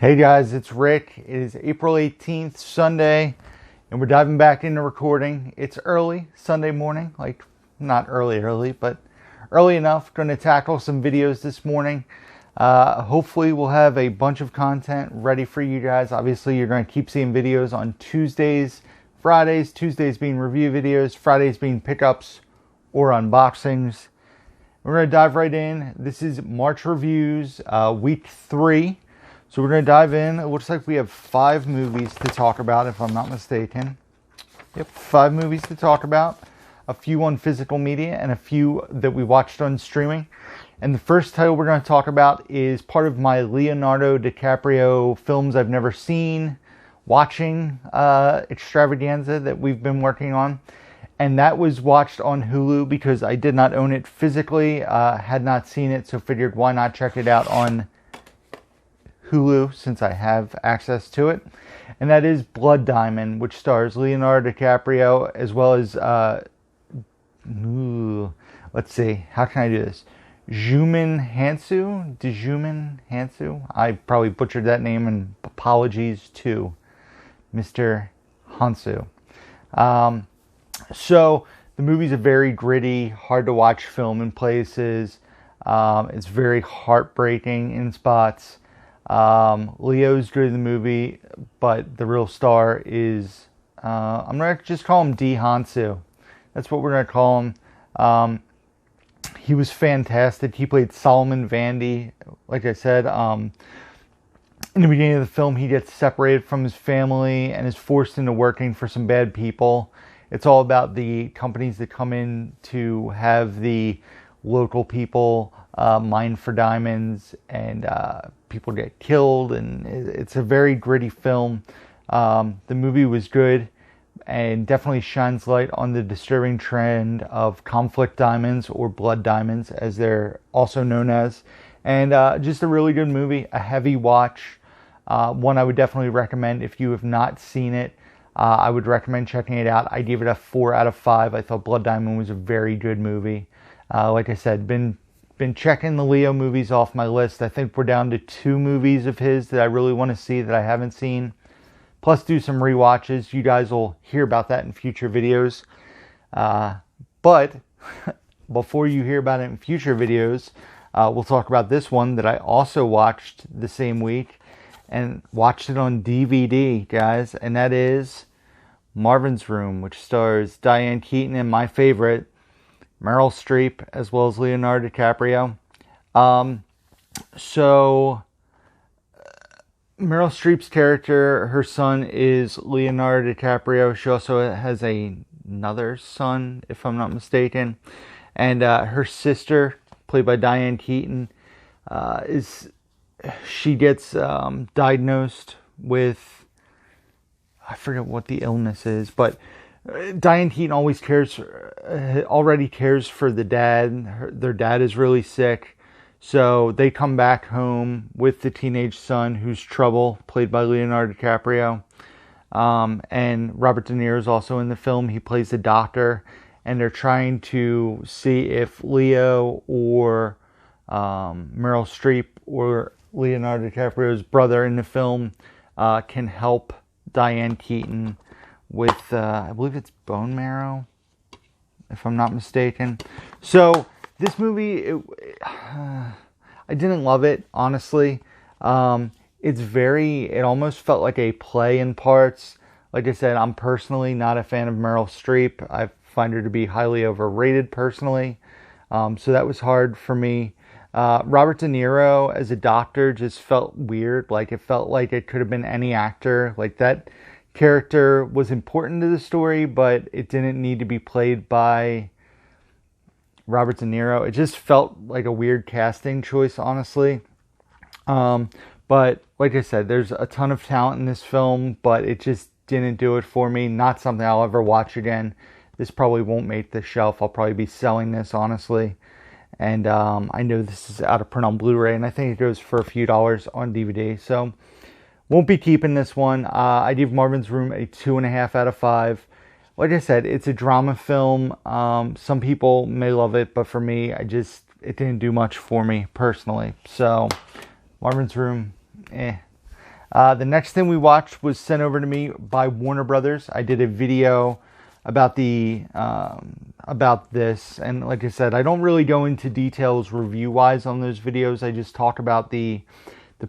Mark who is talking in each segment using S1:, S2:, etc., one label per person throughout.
S1: Hey guys, it's Rick. It is April 18th, Sunday, and we're diving back into recording. It's early, Sunday morning, like not early, but early enough. Going to tackle some videos this morning. Hopefully we'll have a bunch of content ready for you guys. Obviously you're going to keep seeing videos on Tuesdays, Fridays, Tuesdays being review videos, Fridays being pickups or unboxings. We're going to dive right in. This is March Reviews, week 3. So we're going to dive in. It looks like we have 5 movies to talk about, if I'm not mistaken. Yep, 5 movies to talk about. A few on physical media and a few that we watched on streaming. And the first title we're going to talk about is part of my Leonardo DiCaprio films I've never seen, watching extravaganza that we've been working on. And that was watched on Hulu because I did not own it physically, had not seen it, so figured why not check it out on Hulu since I have access to it. And that is Blood Diamond, which stars Leonardo DiCaprio as well as let's see, how can I do this? Djimon Hounsou. I probably butchered that name, and apologies to Mr. Hounsou. So the movie's a very gritty, hard to watch film in places. It's very heartbreaking in spots. Leo's good in the movie, but the real star is, I'm going to just call him D. Hounsou. That's what we're going to call him. He was fantastic. He played Solomon Vandy. Like I said, in the beginning of the film, he gets separated from his family and is forced into working for some bad people. It's all about the companies that come in to have the local people mine for diamonds, and people get killed, and it's a very gritty film. The movie was good and definitely shines light on the disturbing trend of conflict diamonds, or blood diamonds as they're also known as. And just a really good movie, a heavy watch, one I would definitely recommend if you have not seen it. I would recommend checking it out. I gave it a 4 out of 5. I thought Blood Diamond was a very good movie. Like I said, been checking the Leo movies off my list. I think we're down to 2 movies of his that I really want to see that I haven't seen. Plus do some rewatches. You guys will hear about that in future videos. But before you hear about it in future videos, we'll talk about this one that I also watched the same week. And watched it on DVD, guys. And that is Marvin's Room, which stars Diane Keaton and my favorite, Meryl Streep, as well as Leonardo DiCaprio. So Meryl Streep's character, her son is Leonardo DiCaprio. She also has another son, if I'm not mistaken. And her sister, played by Diane Keaton, she gets diagnosed with, I forget what the illness is, but Diane Keaton already cares for the dad. Their dad is really sick, so they come back home with the teenage son, who's trouble, played by Leonardo DiCaprio. And Robert De Niro is also in the film. He plays the doctor, and they're trying to see if Leo or Meryl Streep or Leonardo DiCaprio's brother in the film can help Diane Keaton with, I believe it's bone marrow, if I'm not mistaken. So this movie, I didn't love it, honestly. It almost felt like a play in parts. Like I said, I'm personally not a fan of Meryl Streep. I find her to be highly overrated personally. So that was hard for me. Robert De Niro as a doctor just felt weird. Like, it felt like it could have been any actor. Like, that character was important to the story, but it didn't need to be played by Robert De Niro. It just felt like a weird casting choice, honestly. But like I said, there's a ton of talent in this film, but it just didn't do it for me. Not something I'll ever watch again. This probably won't make the shelf. I'll probably be selling this, honestly. And I know this is out of print on Blu-ray, and I think it goes for a few dollars on DVD. So, won't be keeping this one. I give Marvin's Room a 2.5 out of 5. Like I said, it's a drama film. Some people may love it, but for me, it didn't do much for me personally. So, Marvin's Room, The next thing we watched was sent over to me by Warner Brothers. I did a video about about this, and like I said, I don't really go into details review-wise on those videos. I just talk about the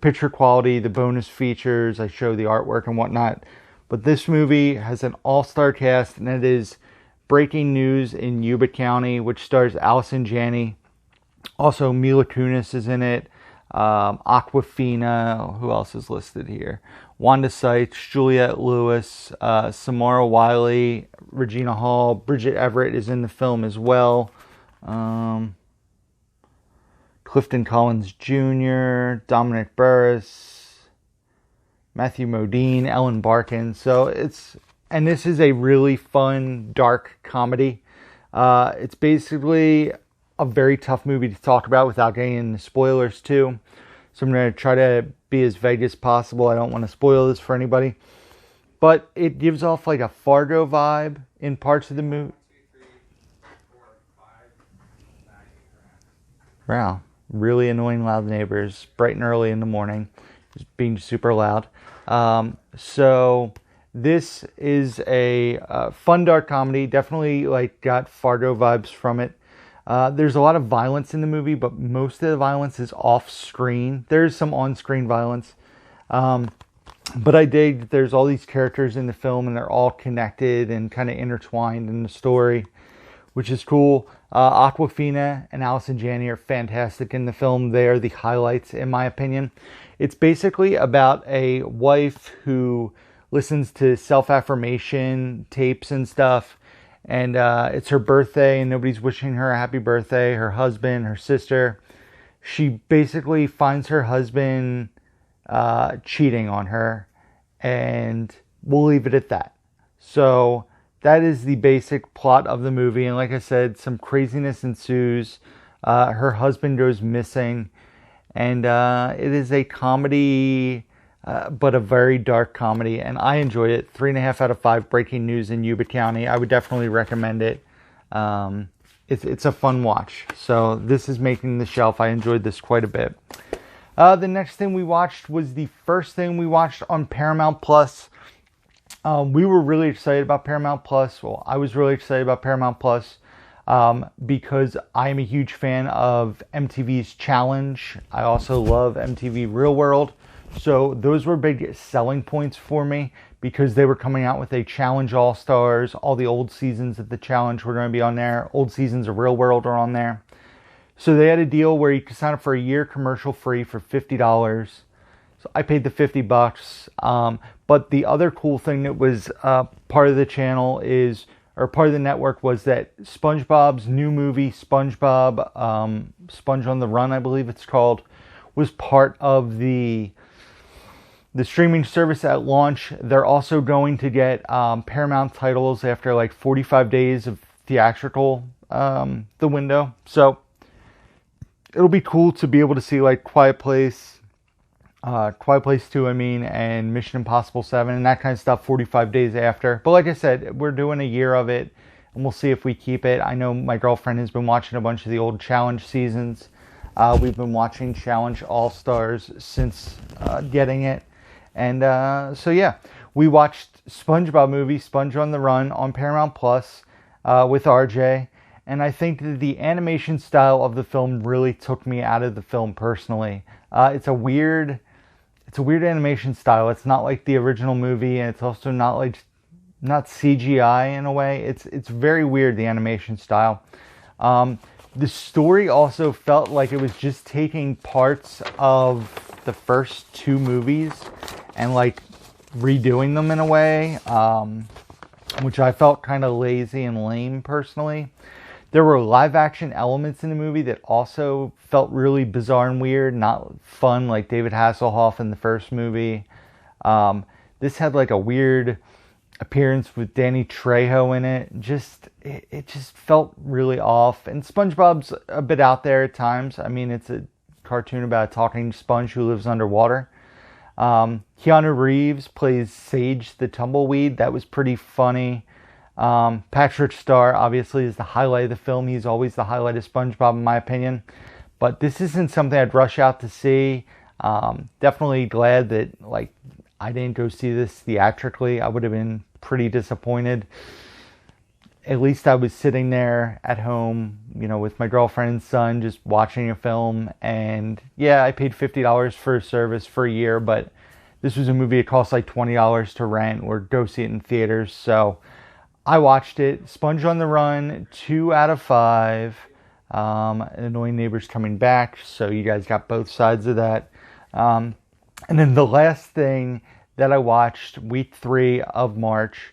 S1: picture quality, the bonus features. I show the artwork and whatnot. But this movie has an all-star cast, and it is breaking news in Yuba County, which stars Allison Janney. Also, Mila Kunis is in it. Aquafina, who else is listed here? Wanda Sykes, Juliette Lewis, Samara Wiley, Regina Hall, Bridget Everett is in the film as well. Clifton Collins Jr., Dominic Burris, Matthew Modine, Ellen Barkin. So and this is a really fun, dark comedy. It's basically a very tough movie to talk about without getting into spoilers too. So I'm going to try to be as vague as possible. I don't want to spoil this for anybody. But it gives off like a Fargo vibe in parts of the movie. Wow. Really annoying loud neighbors. Bright and early in the morning. Just being super loud. So this is a fun dark comedy. Definitely like got Fargo vibes from it. There's a lot of violence in the movie, but most of the violence is off-screen. There's some on-screen violence. But I dig that there's all these characters in the film, and they're all connected and kind of intertwined in the story, which is cool. Aquafina and Allison Janney are fantastic in the film. They are the highlights, in my opinion. It's basically about a wife who listens to self-affirmation tapes and stuff. And it's her birthday, and nobody's wishing her a happy birthday. Her husband, her sister. She basically finds her husband cheating on her, and we'll leave it at that. So that is the basic plot of the movie. And like I said, some craziness ensues. Her husband goes missing, and it is a comedy, but a very dark comedy, and I enjoyed it. 3.5 out of 5 breaking news in Yuba County. I would definitely recommend it. It's a fun watch. So this is making the shelf. I enjoyed this quite a bit. The next thing we watched was the first thing we watched on Paramount Plus. We were really excited about Paramount Plus. Well, I was really excited about Paramount Plus because I am a huge fan of MTV's Challenge. I also love MTV Real World. So those were big selling points for me because they were coming out with a Challenge All-Stars. All the old seasons of the Challenge were going to be on there. Old seasons of Real World are on there. So they had a deal where you could sign up for a year commercial free for $50. So I paid the $50. But the other cool thing that was part of the channel is, or part of the network, was that SpongeBob's new movie, SpongeBob, Sponge on the Run, I believe it's called, was part of the streaming service at launch. They're also going to get Paramount titles after like 45 days of theatrical the window. So it'll be cool to be able to see like Quiet Place 2, and Mission Impossible 7 and that kind of stuff 45 days after. But like I said, we're doing a year of it, and we'll see if we keep it. I know my girlfriend has been watching a bunch of the old Challenge seasons. We've been watching Challenge All-Stars since getting it. And so yeah, we watched SpongeBob movie, Sponge on the Run, on Paramount Plus with RJ. And I think that the animation style of the film really took me out of the film personally. It's a weird animation style. It's not like the original movie, and it's also not CGI in a way. It's very weird, the animation style. The story also felt like it was just taking parts of the first 2 movies and like redoing them in a way, which I felt kind of lazy and lame personally. There were live action elements in the movie that also felt really bizarre and weird, not fun like David Hasselhoff in the first movie. This had like a weird appearance with Danny Trejo in it. It just felt really off. And SpongeBob's a bit out there at times. I mean, it's a cartoon about a talking sponge who lives underwater. Keanu Reeves plays Sage the Tumbleweed. That was pretty funny. Patrick Star obviously is the highlight of the film. He's always the highlight of SpongeBob in my opinion. But this isn't something I'd rush out to see. Definitely glad that like I didn't go see this theatrically, I would have been pretty disappointed. At least I was sitting there at home, with my girlfriend and son, just watching a film. And yeah, I paid $50 for a service for a year, but this was a movie it cost like $20 to rent or go see it in theaters. So I watched it. Sponge on the Run, 2 out of 5. Annoying Neighbors Coming Back. So you guys got both sides of that. And then the last thing that I watched, week 3 of March,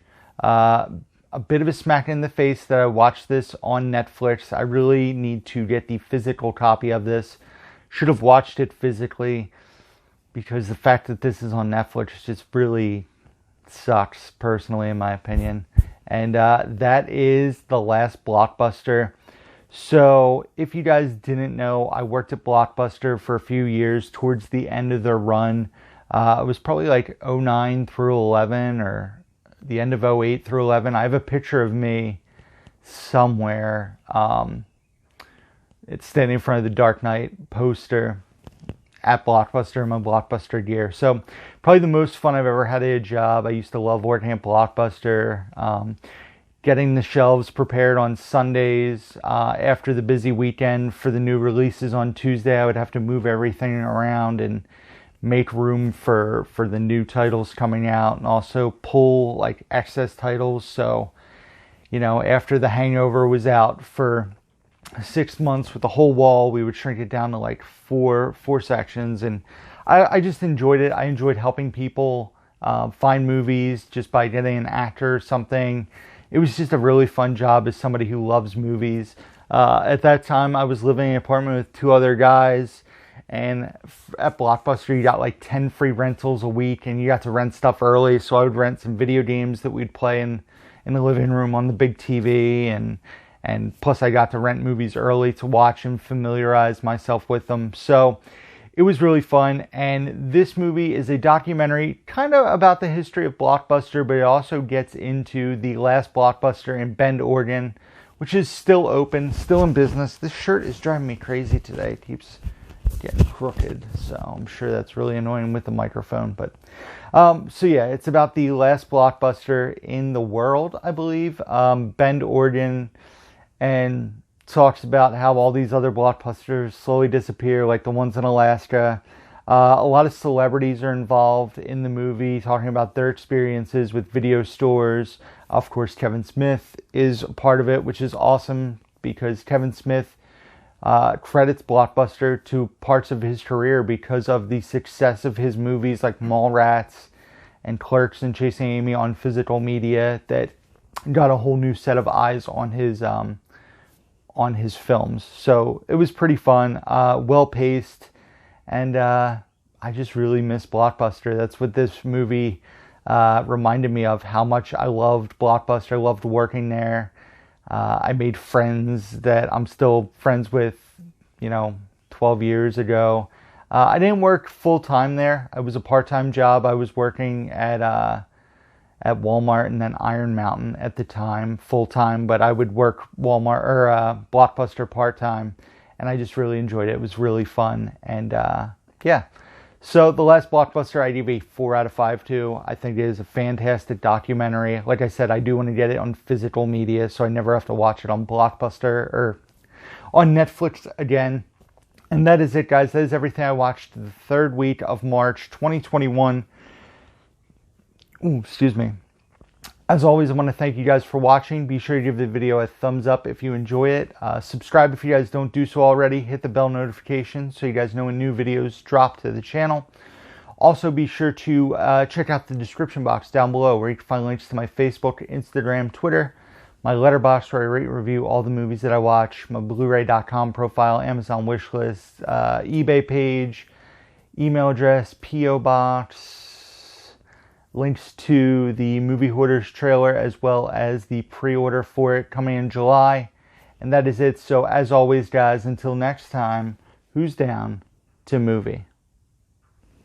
S1: a bit of a smack in the face that I watched this on Netflix. I really need to get the physical copy of this. Should have watched it physically, because the fact that this is on Netflix just really sucks, personally, in my opinion. And that is The Last Blockbuster. So if you guys didn't know, I worked at Blockbuster for a few years towards the end of their run. It was probably like 09 through 11, or the end of 08 through 11. I have a picture of me somewhere. It's standing in front of the Dark Knight poster at Blockbuster in my Blockbuster gear. So probably the most fun I've ever had at a job. I used to love working at Blockbuster. Getting the shelves prepared on Sundays after the busy weekend for the new releases on Tuesday. I would have to move everything around and make room for the new titles coming out, and also pull like excess titles. So, after The Hangover was out for 6 months with the whole wall, we would shrink it down to like four sections. And I just enjoyed it. I enjoyed helping people find movies just by getting an actor or something. It was just a really fun job as somebody who loves movies. At that time, I was living in an apartment with 2 other guys. And at Blockbuster, you got like 10 free rentals a week, and you got to rent stuff early. So I would rent some video games that we'd play in the living room on the big TV. And plus I got to rent movies early to watch and familiarize myself with them. So it was really fun. And this movie is a documentary kind of about the history of Blockbuster, but it also gets into the last Blockbuster in Bend, Oregon, which is still open, still in business. This shirt is driving me crazy today. It keeps getting crooked, so I'm sure that's really annoying with the microphone. But so yeah, it's about the last Blockbuster in the world, I believe, Bend, Oregon, and talks about how all these other Blockbusters slowly disappear, like the ones in Alaska. A lot of celebrities are involved in the movie, talking about their experiences with video stores. Of course, Kevin Smith is a part of it, which is awesome, because Kevin Smith credits Blockbuster to parts of his career because of the success of his movies like Mallrats and Clerks and Chasing Amy on physical media, that got a whole new set of eyes on his films. So it was pretty fun, well paced, and I just really miss Blockbuster. That's what this movie reminded me of, how much I loved Blockbuster. I loved working there. I made friends that I'm still friends with, 12 years ago. I didn't work full-time there. It was a part-time job. I was working at Walmart and then Iron Mountain at the time, full-time, but I would work Walmart or Blockbuster part-time, and I just really enjoyed it. It was really fun. And yeah. So The Last Blockbuster, I give a 4 out of 5 to. I think it is a fantastic documentary. Like I said, I do want to get it on physical media, so I never have to watch it on Blockbuster or on Netflix again. And that is it, guys. That is everything I watched the 3rd week of March 2021. Ooh, excuse me. As always, I want to thank you guys for watching. Be sure to give the video a thumbs up if you enjoy it. Subscribe if you guys don't do so already. Hit the bell notification so you guys know when new videos drop to the channel. Also, be sure to check out the description box down below, where you can find links to my Facebook, Instagram, Twitter, my letterbox where I rate and review all the movies that I watch, my Blu-ray.com profile, Amazon wishlist, eBay page, email address, P.O. box, links to the Movie Hoarders trailer, as well as the pre-order for it coming in July. And that is it. So as always, guys, until next time, who's down to movie?